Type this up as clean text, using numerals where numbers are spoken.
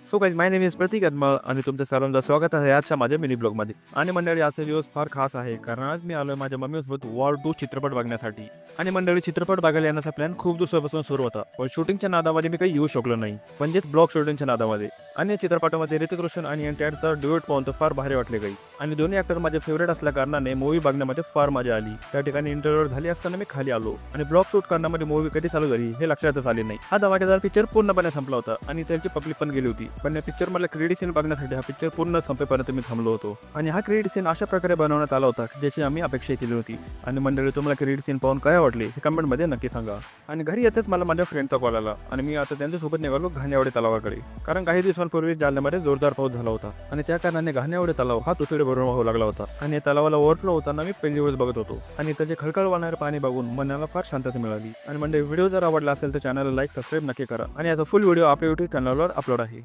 So guys my name is Prateek Admal आणि तुमचं सर्वांचं स्वागत आहे आजच्या माझ्या मिनी ब्लॉगमध्ये. आणि मंडळी आजचा दिवस फार खास आहे कारण आज मी आलोय माझ्या मम्मीसोबत वॉर 2 चित्रपट बघण्यासाठी. आणि मंडळी चित्रपट बघायला येण्याचा प्लॅन खूप दिवसापासून सुरू होता, पण शूटिंगच्या नादामध्ये मी काही येऊ शकलो नाही, म्हणजेच ब्लॉग शूटिंगच्या नादामध्ये. आणि या चित्रपटामध्ये ऋतिक रोशन आणि एनटीआरचा ड्युएट पाहून तर फार भारी वाटले काही. आणि दोन्ही ऍक्टर माझे फेवरेट असल्या कारणाने मूवी बघण्यामध्ये फार मजा आली. त्या ठिकाणी इंटरव्ह्यू झाली असताना मी खाली आलो आणि ब्लॉग शूट करण्यामध्ये मूवी कधी चालू झाली हे लक्षातच आले नाही. हा धमाकेदार पिक्चर पूर्णपणे संपला होता आणि त्याची पब्लिक पण गेली होती, पण या पिक्चर मला क्रेडिट सीन बघण्यासाठी हा पिक्चर पूर्ण संपेपर्यंत मी थांबलो होतो. आणि हा क्रेडिट सीन अशा प्रकारे बनवण्यात आला होता ज्याची आम्ही अपेक्षा केली होती. आणि मंडळी तुम्हाला क्रेडिट सीन पाहून काय वाटले हे कमेंट मध्ये नक्की सांगा. आणि घरी येतेच मला माझ्या फ्रेंडचा कॉल आला आणि मी आता त्यांच्यासोबत निघालो घाणेवाडी तलावाकडे, कारण काही दिवसांपूर्वी जालन्यामध्ये जोरदार पाऊस झाला होता आणि त्या कारणाने घाणेवाडी तलाव हा तुतडे भरून वाहू लागला होता. आणि तलावाला ओव्हरफ्लो होताना मी पहिली वेळेस बघत होतो आणि त्याचे खळखळ वाहणारे पाणी बघून मनाला फार शांतता मिळाली. आणि मंडळी व्हिडिओ जर आवडला असेल तर चॅनलला लाईक सबस्क्राईब नक्की करा आणि याचा फुल व्हिडिओ आपल्या युट्यूब चॅनलवर अपलोड आहे.